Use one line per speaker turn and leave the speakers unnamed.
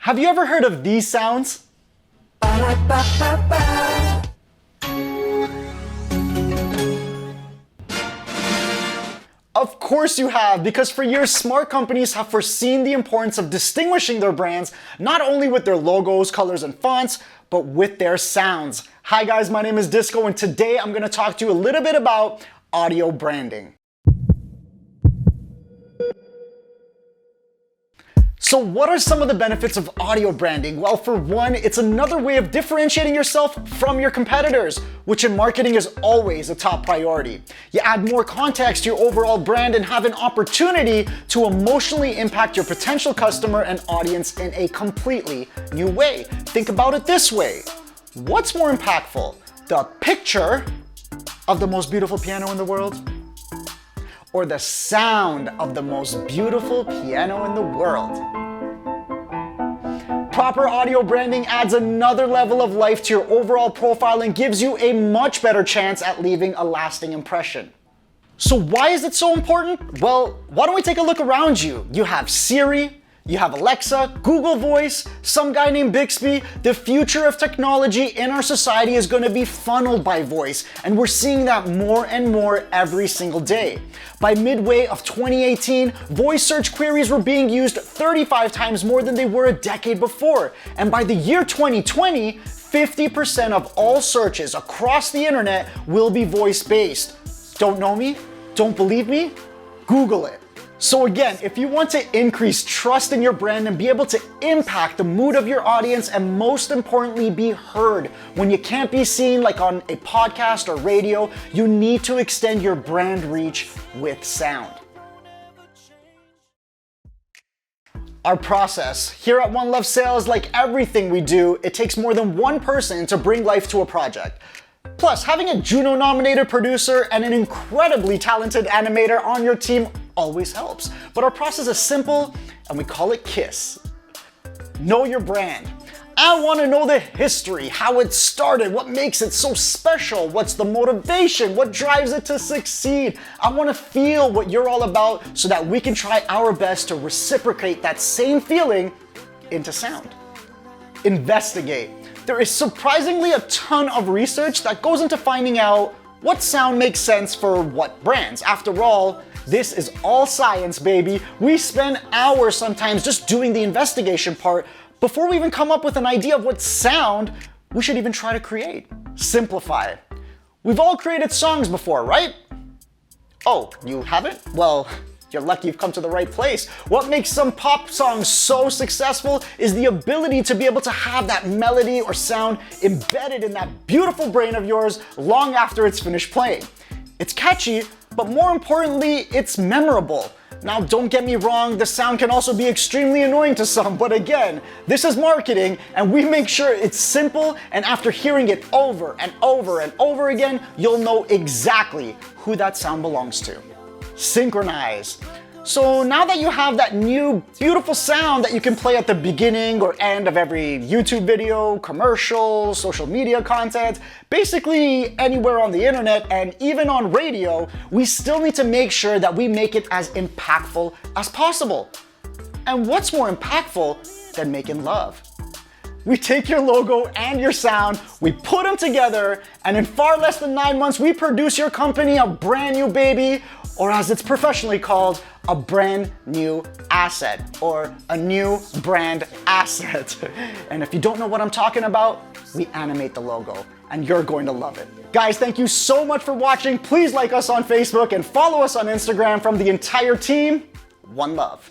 Have you ever heard of these sounds? Of course you have, because for years, smart companies have foreseen the importance of distinguishing their brands, not only with their logos, colors, and fonts, but with their sounds. Hi guys, my name is Disco, and today I'm gonna talk to you a little bit about audio branding. So what are some of the benefits of audio branding? Well, for one, it's another way of differentiating yourself from your competitors, which in marketing is always a top priority. You add more context to your overall brand and have an opportunity to emotionally impact your potential customer and audience in a completely new way. Think about it this way. What's more impactful? The picture of the most beautiful piano in the world? Or the sound of the most beautiful piano in the world? Proper audio branding adds another level of life to your overall profile and gives you a much better chance at leaving a lasting impression. So why is it so important? Well, why don't we take a look around you? You have Siri, you have Alexa, Google Voice, some guy named Bixby. The future of technology in our society is going to be funneled by voice, and we're seeing that more and more every single day. By midway of 2018, voice search queries were being used 35 times more than they were a decade before. And by the year 2020, 50% of all searches across the internet will be voice-based. Don't know me? Don't believe me? Google it. So again, if you want to increase trust in your brand and be able to impact the mood of your audience and most importantly be heard when you can't be seen like on a podcast or radio, you need to extend your brand reach with sound. Our process. Here at One Love Sales, like everything we do, it takes more than one person to bring life to a project. Plus, having a Juno-nominated producer and an incredibly talented animator on your team always helps. But our process is simple, and we call it KISS. Know your brand. I want to know the history, how it started, what makes it so special, what's the motivation, what drives it to succeed. I want to feel what you're all about so that we can try our best to reciprocate that same feeling into sound. Investigate. There is surprisingly a ton of research that goes into finding out what sound makes sense for what brands. After all, this is all science, baby. We spend hours sometimes just doing the investigation part before we even come up with an idea of what sound we should even try to create. Simplify. We've all created songs before, right? Oh, you haven't? Well, you're lucky you've come to the right place. What makes some pop songs so successful is the ability to be able to have that melody or sound embedded in that beautiful brain of yours long after it's finished playing. It's catchy, but more importantly, it's memorable. Now, don't get me wrong, the sound can also be extremely annoying to some, but again, this is marketing, and we make sure it's simple, and after hearing it over and over and over again, you'll know exactly who that sound belongs to. Synchronize. So now that you have that new beautiful sound that you can play at the beginning or end of every YouTube video, commercial, social media content, basically anywhere on the internet and even on radio, we still need to make sure that we make it as impactful as possible. And what's more impactful than making love? We take your logo and your sound, we put them together, and in far less than 9 months, we produce your company a brand new baby, or as it's professionally called, a brand new asset, or a new brand asset. And if you don't know what I'm talking about, we animate the logo, and you're going to love it. Guys, thank you so much for watching. Please like us on Facebook and follow us on Instagram. From the entire team, one love.